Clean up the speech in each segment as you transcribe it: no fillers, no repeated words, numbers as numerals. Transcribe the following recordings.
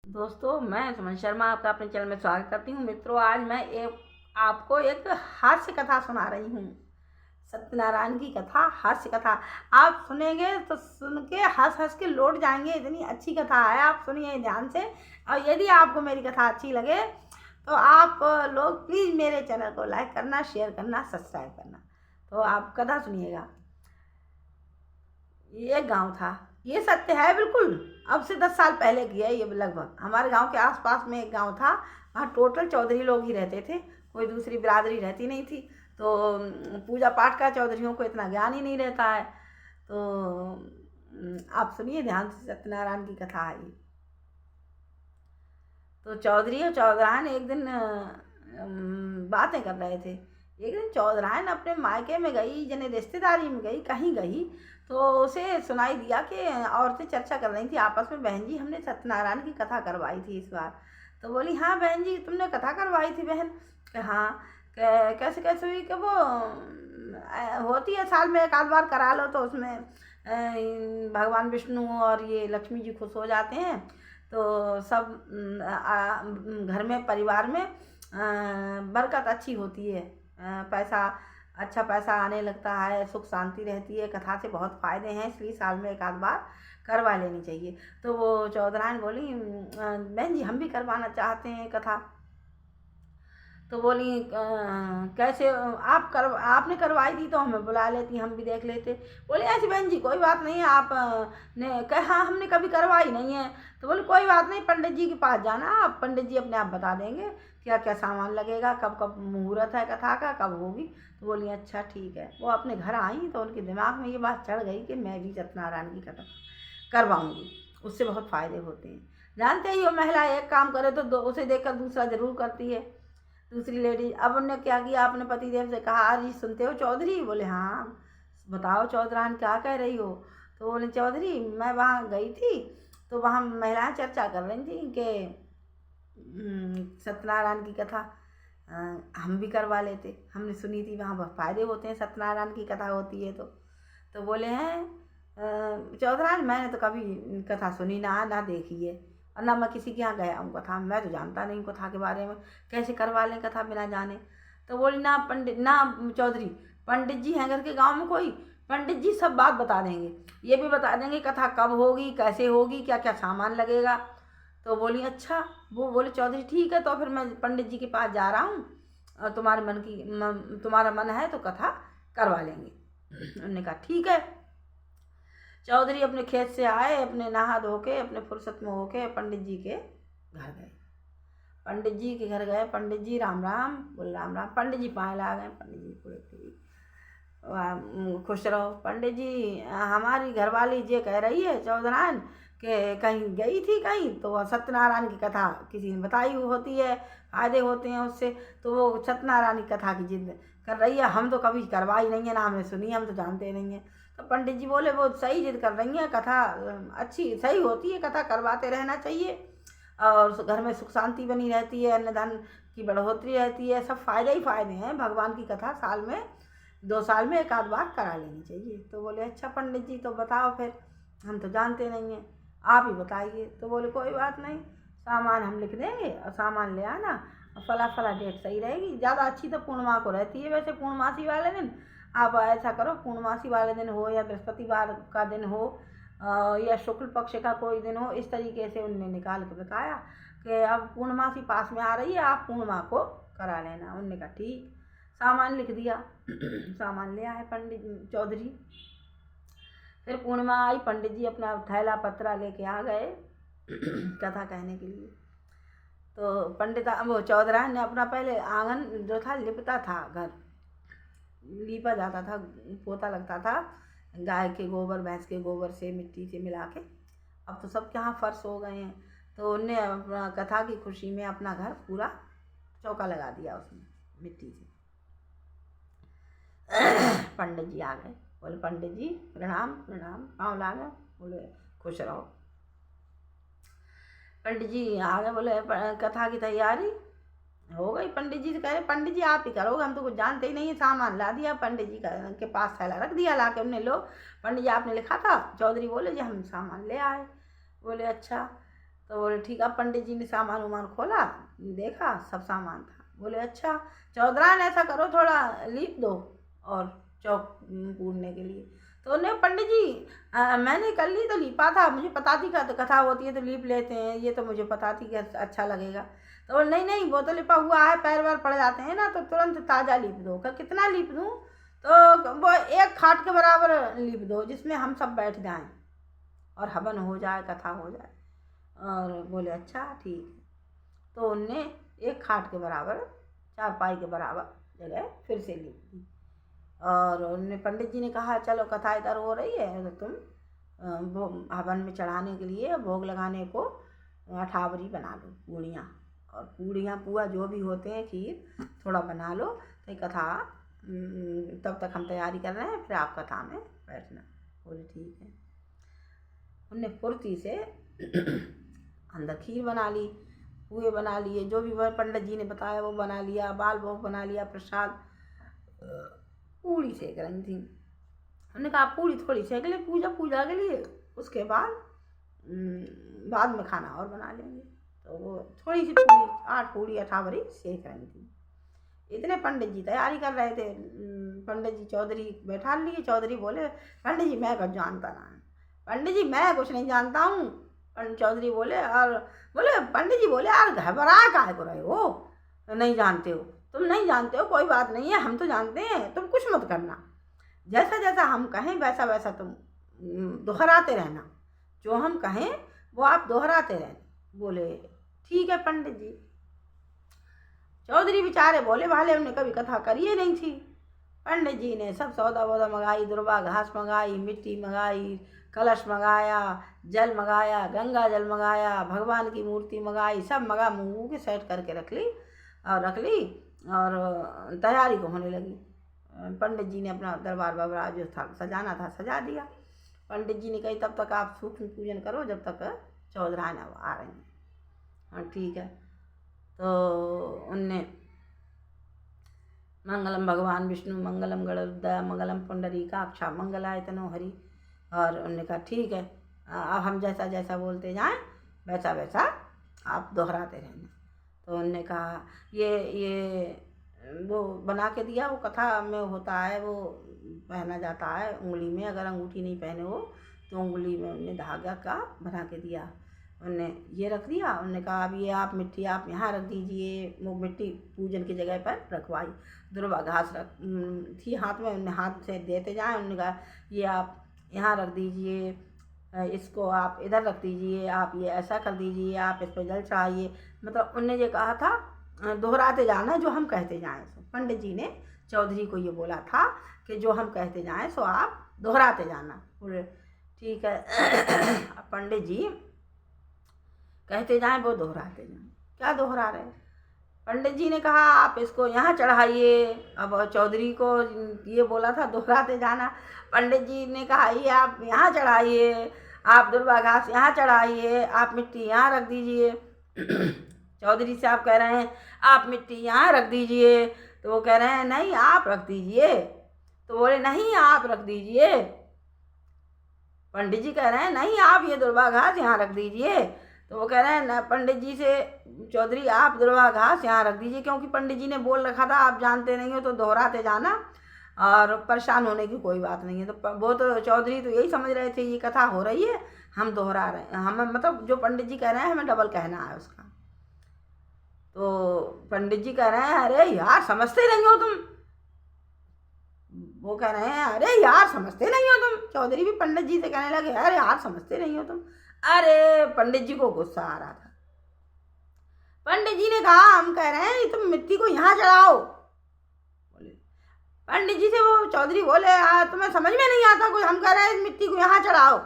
दोस्तों, मैं सुमन शर्मा आपका अपने चैनल में स्वागत करती हूँ। मित्रों, आज मैं आपको एक हास्य कथा सुना रही हूँ। सत्यनारायण की कथा, हास्य कथा। आप सुनेंगे तो सुन के हंस हंस के लौट जाएंगे, इतनी अच्छी कथा है। आप सुनिए ध्यान से, और यदि आपको मेरी कथा अच्छी लगे तो आप लोग प्लीज़ मेरे चैनल को लाइक करना, शेयर करना, सब्सक्राइब करना। तो आप कथा सुनिएगा। ये गांव था, ये सत्य है बिल्कुल। अब से 10 साल पहले की है ये लगभग। हमारे गांव के आसपास में एक गांव था, वहाँ टोटल चौधरी लोग ही रहते थे, कोई दूसरी बिरादरी रहती नहीं थी। तो पूजा पाठ का चौधरियों को इतना ज्ञान ही नहीं रहता है। तो आप सुनिए ध्यान से, सत्यनारायण की कथा है ये। तो चौधरी और चौधरायन एक दिन बातें कर रहे थे। एक दिन चौधरायन अपने मायके में गई, जने रिश्तेदारी में गई, कहीं गई, तो उसे सुनाई दिया कि औरतें चर्चा कर रही थी आपस में, बहन जी हमने सत्यनारायण की कथा करवाई थी इस बार। तो बोली हाँ बहन जी तुमने कथा करवाई थी बहन। कि हाँ, कैसे कैसे हुई? कि वो होती है साल में एक आध बार करा लो तो उसमें भगवान विष्णु और ये लक्ष्मी जी खुश हो जाते हैं। तो सब घर में, परिवार में बरकत अच्छी होती है, पैसा, अच्छा पैसा आने लगता है, सुख शांति रहती है। कथा से बहुत फ़ायदे हैं, इसलिए साल में एक आध बार करवा लेनी चाहिए। तो वो चौधरायन बोली बहन जी हम भी करवाना चाहते हैं कथा। तो बोली कैसे? आपने करवाई थी तो हमें बुला लेती, हम भी देख लेते। बोले ऐसी बहन जी कोई बात नहीं है, आप ने कहा हाँ हमने कभी करवाई नहीं है। तो बोले कोई बात नहीं, पंडित जी के पास जाना, आप पंडित जी अपने आप बता देंगे क्या क्या सामान लगेगा, कब कब मुहूर्त है कथा का, कब होगी। तो बोली अच्छा ठीक है। वो अपने घर आई तो उनके दिमाग में ये बात चढ़ गई कि मैं भी सत्यनारायण की कथा करवाऊँगी, उससे बहुत फ़ायदे होते हैं। जानते ही वो महिला एक काम करे तो उसे देखकर दूसरा ज़रूर करती है, दूसरी लेडी। अब उनने क्या किया, अपने पतिदेव से कहा अरे सुनते हो चौधरी? बोले हाँ बताओ चौधरान क्या कह रही हो? तो बोले चौधरी मैं वहाँ गई थी तो वहाँ महिलाएं चर्चा कर रही थी कि सत्यनारायण की कथा हम भी करवा लेते, हमने सुनी थी वहाँ बहुत फ़ायदे होते हैं, सत्यनारायण की कथा होती है। तो बोले हैं चौधरान मैंने तो कभी कथा सुनी ना देखी है, और ना मैं किसी के यहाँ गया हूँ कथा, मैं तो जानता नहीं कथा के बारे में, कैसे करवा लें कथा बिना जाने। तो बोली ना पंडित, ना चौधरी, पंडित जी हैं घर के गांव में कोई, पंडित जी सब बात बता देंगे, ये भी बता देंगे कथा कब होगी, कैसे होगी, क्या क्या सामान लगेगा। तो बोली अच्छा। वो बोले चौधरी ठीक है, तो फिर मैं पंडित जी के पास जा रहा हूँ, और तुम्हारा मन है तो कथा करवा लेंगे। उन्होंने कहा ठीक है। चौधरी अपने खेत से आए, अपने नहा धो के, अपने फुर्सत में होके पंडित जी के घर गए। पंडित जी के घर गए, पंडित जी राम राम बोले राम राम। पंडित जी पाए ला गए, पंडित जी पूरे खुश रहो। पंडित जी हमारी घरवाली ये कह रही है चौधरायन कि कहीं गई थी कहीं, तो वह सत्यनारायण की कथा किसी ने बताई होती है, फायदे होते हैं उससे, तो वो सत्यनारायण की कथा की जिद कर रही है। हम तो कभी करवाई नहीं है, ना हमने सुनी, हम तो जानते नहीं हैं। तो पंडित जी बोले वो सही जिद कर रही हैं, कथा अच्छी सही होती है, कथा करवाते रहना चाहिए, और घर में सुख शांति बनी रहती है, अन्न धन की बढ़ोतरी रहती है, सब फायदे ही फायदे हैं। भगवान की कथा साल में 2 साल में एक आध बार करा लेनी चाहिए। तो बोले अच्छा पंडित जी तो बताओ फिर, हम तो जानते नहीं हैं, आप ही बताइए। तो बोले कोई बात नहीं, सामान हम लिख देंगे और सामान ले आना, और फला फला डेट सही रहेगी। ज़्यादा अच्छी तो पूर्णिमा को रहती है वैसे, पूर्णमासी वाले दिन। आप ऐसा करो पूर्णमासी वाले दिन हो, या बृहस्पतिवार का दिन हो, या शुक्ल पक्ष का कोई दिन हो, इस तरीके से उनने निकाल के बताया कि अब पूर्णमासी पास में आ रही है, आप पूर्णिमा को करा लेना। उनने कहा ठीक। सामान लिख दिया। सामान ले आए पंडित चौधरी। फिर पूर्णिमा आई, पंडित जी अपना थैला पत्रा लेके आ गए कथा कहने के लिए। तो पंडित वो चौधरायन ने अपना पहले आंगन जो था लिपता था, घर लीपा जाता था, पोता लगता था गाय के गोबर, भैंस के गोबर से, मिट्टी से मिला के। अब तो सब यहाँ फर्श हो गए हैं। तो उनने अपना कथा की खुशी में अपना घर पूरा चौका लगा दिया उसमें मिट्टी से। पंडित जी आ गए, बोले पंडित जी प्रणाम प्रणाम, पाँव लागे, बोले खुश रहो। पंडित जी आ गए, बोले कथा की तैयारी हो गई। पंडित जी से कह रहे पंडित जी आप ही करोगे, हम तो कुछ जानते ही नहीं है। सामान ला दिया, पंडित जी के पास थैला रख दिया ला के, उनने लो पंडित जी आपने लिखा था? चौधरी बोले जी हम सामान ले आए। बोले अच्छा। तो बोले ठीक। अब पंडित जी ने सामान वामान खोला, देखा सब सामान था। बोले अच्छा चौधरान ऐसा करो थोड़ा लीप दो और चौक पूरने के लिए। तो उन्हें पंडित जी मैंने कर ली तो लीपा था, मुझे पता थी कथा होती है तो लीप लेते हैं, ये तो मुझे पता थी कि अच्छा लगेगा। तो बोले नहीं नहीं वो तो लिपा हुआ है, पैर वैर पड़ जाते हैं ना, तो तुरंत ताज़ा लीप दो। कहा कितना लीप दूँ? तो वो 1 खाट के बराबर लीप दो जिसमें हम सब बैठ जाएं और हवन हो जाए, कथा हो जाए। और बोले अच्छा ठीक है। तो उनने 1 खाट के बराबर, 4 पाई के बराबर जगह फिर से लीप दी। और उनने पंडित जी ने कहा चलो कथा इधर हो रही है तो तुम हवन में चढ़ाने के लिए भोग लगाने को अठावरी बना लो, पूड़ियाँ और पूड़ियाँ पुआ जो भी होते हैं, खीर थोड़ा बना लो। तो कथा तब तक हम तैयारी कर रहे हैं, फिर आप कथा में बैठना। बोले ठीक है। उनने फुर्ती से अंदर खीर बना ली, पुए बना लिए, जो भी वह पंडित जी ने बताया वो बना लिया, बाल भोग बना लिया, प्रसाद। पूड़ी सेक रही थी। हमने कहा पूड़ी थोड़ी सेक ले पूजा के लिए, उसके बाद में खाना और बना लेंगे। तो वो थोड़ी सी पूड़ी, 8 पूड़ी अठावरी सेक रही थी। इतने पंडित जी तैयारी कर रहे थे। पंडित जी चौधरी बैठा लिए। चौधरी बोले पंडित जी मैं कुछ जानता ना है, पंडित जी मैं कुछ नहीं जानता हूँ। चौधरी बोले और बोले पंडित जी बोले यार घबरा काहे को रहे हो, नहीं जानते हो, तुम नहीं जानते हो कोई बात नहीं है, हम तो जानते हैं, तुम कुछ मत करना, जैसा जैसा हम कहें वैसा वैसा तुम दोहराते रहना, जो हम कहें वो आप दोहराते रहना। बोले ठीक है पंडित जी। चौधरी बेचारे बोले भाले हमने कभी कथा करी ही नहीं थी। पंडित जी ने सब सौदा वौदा मंगाई, दुर्वा घास मंगाई, मिट्टी मंगाई, कलश मंगाया, जल मंगाया, गंगा जल मंगाया, भगवान की मूर्ति मंगाई, सब मंगा मुँह के सेट करके रख ली और तैयारी को होने लगी। पंडित जी ने अपना दरबार बरबार जो था सजाना था सजा दिया। पंडित जी ने कही तब तक आप सूक्ष्म पूजन करो जब तक चौधरान आ रही हैं। हाँ ठीक है। तो उनने मंगलम भगवान विष्णु मंगलम गरुड़ मंगलम पुंडरीकाक्षा मंगलाय तनो हरि, और उन्होंने कहा ठीक है अब हम जैसा जैसा बोलते जाएं वैसा वैसा आप दोहराते रहना। तो उन्होंने कहा ये वो बना के दिया, वो कथा में होता है, वो पहना जाता है उंगली में, अगर अंगूठी नहीं पहने हो तो उंगली में उन्होंने धागा का बना के दिया। उन्होंने ये रख दिया। उन्होंने कहा अब ये आप मिट्टी आप यहाँ रख दीजिए, वो मिट्टी पूजन की जगह पर रखवाई। दुर्वा घास रख थी हाथ में, उन्हें हाथ से देते जाएं। उन्होंने कहा ये आप यहाँ रख दीजिए, इसको आप इधर रख दीजिए, आप ये ऐसा कर दीजिए, आप इस पर जल चढ़ाइए। मतलब उनने ये कहा था दोहराते जाना जो हम कहते जाएं। पंडित जी ने चौधरी को ये बोला था कि जो हम कहते जाएं सो आप दोहराते जाना। बोले ठीक है। पंडित जी कहते जाएं वो दोहराते जाएं। क्या दोहरा रहे? पंडित जी ने कहा आप इसको यहाँ चढ़ाइए। अब चौधरी को ये बोला था दोहराते जाना। पंडित जी ने कहा ये आप यहाँ चढ़ाइए, आप दुर्वा घास यहाँ चढ़ाइए, आप मिट्टी यहाँ रख दीजिए। चौधरी से आप कह रहे हैं आप मिट्टी यहाँ रख दीजिए, तो वो कह रहे हैं नहीं आप रख दीजिए। तो बोले नहीं आप रख दीजिए। पंडित जी कह रहे हैं नहीं आप ये दुर्वा घास यहाँ रख दीजिए। तो वो कह रहे हैं ना पंडित जी से चौधरी आप दुर्वा घास यहाँ रख दीजिए, क्योंकि पंडित जी ने बोल रखा था आप जानते नहीं हो तो दोहराते जाना और परेशान होने की कोई बात नहीं है। तो वो तो चौधरी तो यही समझ रहे थे ये कथा हो रही है, हम दोहरा रहे हैं, हमें मतलब जो पंडित जी कह रहे हैं हमें डबल कहना है उसका। तो पंडित जी कह रहे हैं अरे यार समझते नहीं हो तुम। वो कह रहे हैं अरे यार समझते नहीं हो तुम। चौधरी भी पंडित जी से कहने लगे अरे यार समझते नहीं हो तुम। अरे पंडित जी को गुस्सा आ रहा था। पंडित जी ने कहा हम कह रहे हैं तुम मिट्टी को यहाँ चढ़ाओ। बोले पंडित जी से वो चौधरी बोले तुम्हें समझ में नहीं आता कुछ, हम कह रहे हैं मिट्टी को यहाँ चढ़ाओ।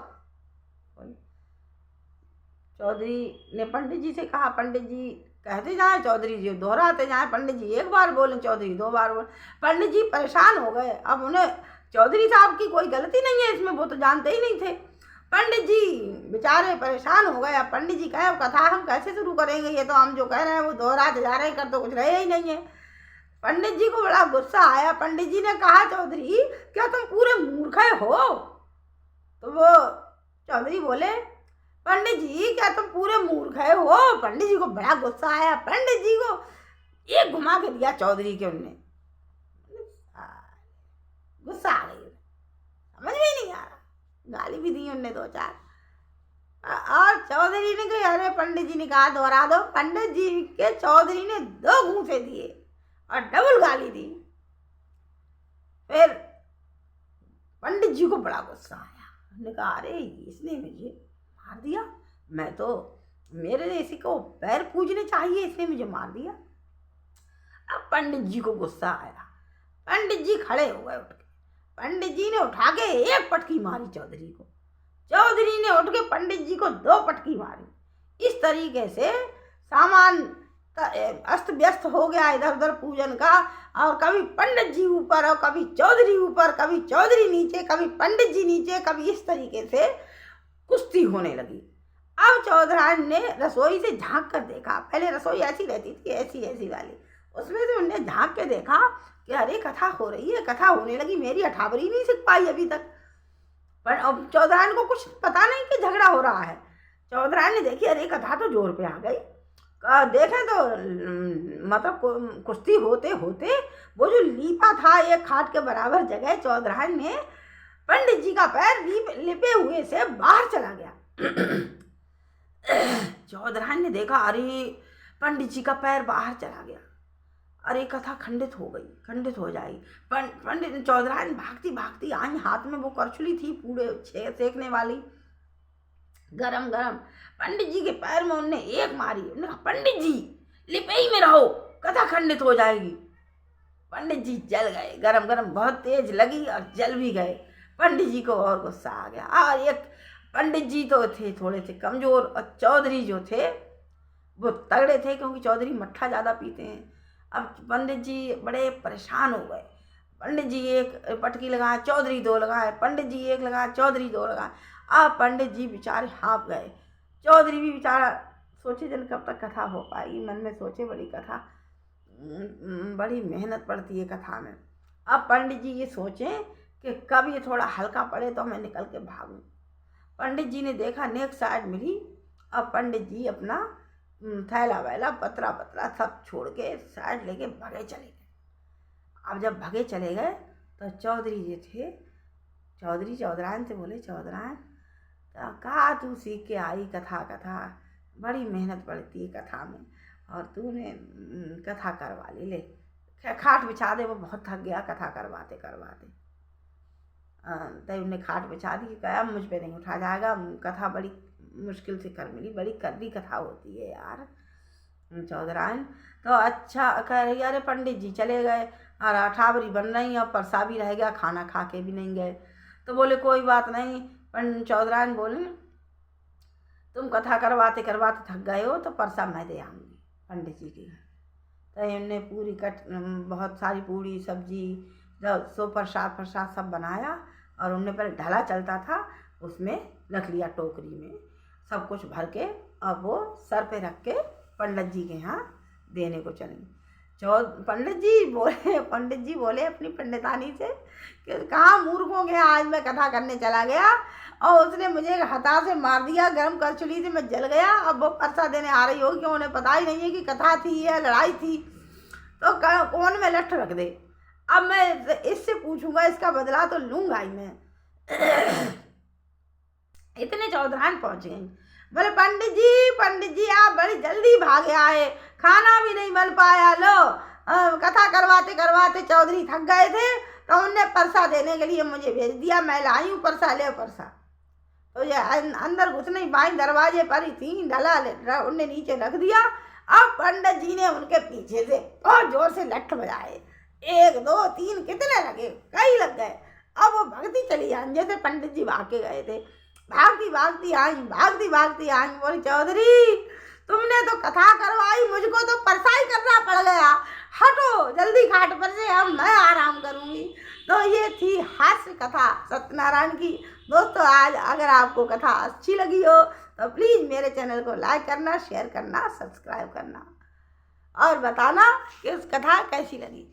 चौधरी ने पंडित जी से कहा पंडित जी कहते जाए, चौधरी जी दोहराते जाए, पंडित जी एक बार बोले चौधरी 2 बार बोले। पंडित जी परेशान हो गए। अब उन्हें चौधरी साहब की कोई गलती नहीं है इसमें, वो तो जानते ही नहीं थे। पंडित जी बेचारे परेशान हो गए। अब पंडित जी कहे कथा हम कैसे शुरू करेंगे, ये तो हम जो कह रहे हैं वो दोहराते जा रहे हैं, कर तो कुछ रहे ही नहीं है। पंडित जी को बड़ा गुस्सा आया। पंडित जी ने कहा चौधरी क्या तुम पूरे मूर्ख हो? तो वो चौधरी बोले पंडित जी क्या तुम पूरे मूर्ख है हो? पंडित जी को बड़ा गुस्सा आया, पंडित जी को एक घुमा के दिया चौधरी के उनने। गुस्सा आ गई, समझ में ही नहीं आ रहा, गाली भी दी उनने 2-4। और चौधरी ने कहा, अरे पंडित जी ने कहा दोहरा दो। पंडित जी के चौधरी ने 2 घूंसे दिए और डबल गाली दी। फिर पंडित जी को बड़ा गुस्सा आया, उन्होंने कहा अरे इसने मुझे मार दिया, मैं तो मेरे इसी को पैर पूजने चाहिए, इसने मुझे मार दिया। अब पंडित जी को गुस्सा आया, पंडित जी खड़े हो गए उठ के, पंडित जी ने उठा के एक पटकी मारी चौधरी को, चौधरी ने उठ के पंडित जी को 2 पटकी मारी। इस तरीके से सामान अस्त व्यस्त हो गया इधर उधर पूजन का, और कभी पंडित जी ऊपर और कभी चौधरी ऊपर, कभी चौधरी नीचे, कभी पंडित जी नीचे, कभी इस तरीके से कुश्ती होने लगी। अब चौधरान ने रसोई से झांक कर देखा, पहले रसोई ऐसी रहती थी, ऐसी वाली, उसमें से उनने झांक के देखा कि अरे कथा हो रही है, कथा होने लगी, मेरी अठावरी नहीं सीख पाई अभी तक। पर अब चौधरान को कुछ पता नहीं कि झगड़ा हो रहा है। चौधरान ने देखी, अरे कथा तो जोर पे आ गई। देखें तो मतलब कुश्ती होते होते वो जो लीपा था एक खाट के बराबर जगह, चौधरान ने पंडित जी का पैर लिपे हुए से बाहर चला गया। चौधरान ने देखा, अरे पंडित जी का पैर बाहर चला गया, अरे कथा खंडित हो गई, खंडित हो जाएगी। पंडित चौधरान भागती भागती आई, हाथ में वो करछुली थी पूरे सेकने वाली, गरम गरम। पंडित जी के पैर में उनने एक मारी, उन्होंने कहा पंडित जी लिपे ही में रहो, कथा खंडित हो जाएगी। पंडित जी जल गए, गरम गरम बहुत तेज लगी और जल भी गए। पंडित जी को और गुस्सा आ गया। और एक पंडित जी तो थे थोड़े से कमज़ोर, और चौधरी जो थे वो तगड़े थे, क्योंकि चौधरी मट्ठा ज़्यादा पीते हैं। अब पंडित जी बड़े परेशान हो गए, पंडित जी एक पटकी लगाए, चौधरी 2 लगाए, पंडित जी एक लगाए, चौधरी 2 लगाए। अब पंडित जी बेचारे हाँप गए, चौधरी भी बेचारा सोचे जन कब तक कथा हो पाएगी, मन में सोचे बड़ी कथा, बड़ी मेहनत पड़ती है कथा में। अब पंडित जी ये सोचें कि कब ये थोड़ा हल्का पड़े तो मैं निकल के भागूं। पंडित जी ने देखा नेक साइड मिली। अब पंडित जी अपना थैला वैला पतरा पतरा सब छोड़ के साइड लेके भागे चले गए। अब जब भागे चले गए तो चौधरी जी थे, चौधरी चौधरान से बोले, चौधरान कहा तू सीख के आई कथा, बड़ी मेहनत पड़ती है कथा में, और तूने कथा करवा ली, ले खाट बिछा दे, वो बहुत थक गया कथा करवाते करवाते। तब उन्हें खाट बिछा दी, कहा मुझ पे नहीं उठा जाएगा, कथा बड़ी मुश्किल से कर मिली, बड़ी कड़वी कथा होती है यार। चौधरान तो अच्छा कह रही, अरे पंडित जी चले गए और अठावरी बन रही, और परसा भी रह गया, खाना खा के भी नहीं गए। तो बोले कोई बात नहीं। चौधरान बोले तुम कथा करवाते करवाते थक गए हो तो परसा मैं दे आऊँगी पंडित जी के घर। तो इनने पूरी बहुत सारी पूरी सब्जी सो प्रसाद सब बनाया, और उनने पहले ढाला चलता था उसमें रख लिया, टोकरी में सब कुछ भर के, और वो सर पे रख के पंडित जी के यहाँ देने को चली। पंडित जी बोले अपनी पंडितानी से कि कहाँ मूर्खों के आज मैं कथा करने चला गया और उसने मुझे हथा से मार दिया, गर्म करछुली से मैं जल गया। अब वो परसा देने आ रही होगी, उन्हें पता ही नहीं है कि कथा थी या लड़ाई थी, तो कौन में लठ रख दे। अब मैं इससे पूछूंगा, इसका बदला तो लूंगा ही मैं। इतने चौधरान पहुंच गए, बोले पंडित जी आप बड़ी जल्दी भागे आए, खाना भी नहीं मिल पाया, लो कथा करवाते करवाते चौधरी थक गए थे तो उनने परसा देने के लिए मुझे भेज दिया, मैं लाई हूँ परसा, ले परसा। तो ये अंदर घुसने ही बाई दरवाजे पर ही थी, डला उनने नीचे रख दिया। अब पंडित जी ने उनके पीछे से बहुत जोर से लठ बजाए, 1 2 3 कितने लगे, कई लग गए। अब वो भगती चली आई, जैसे पंडित जी भाग के गए थे, भागती भागती आई, बोली चौधरी तुमने तो कथा करवाई, मुझको तो परसा ही करना पड़ गया, हटो जल्दी खाट पर से, अब मैं आराम करूंगी। तो ये थी हास्य कथा सत्यनारायण की। दोस्तों आज अगर आपको कथा अच्छी लगी हो तो प्लीज़ मेरे चैनल को लाइक करना, शेयर करना, सब्सक्राइब करना और बताना कि उस कथा कैसी लगी।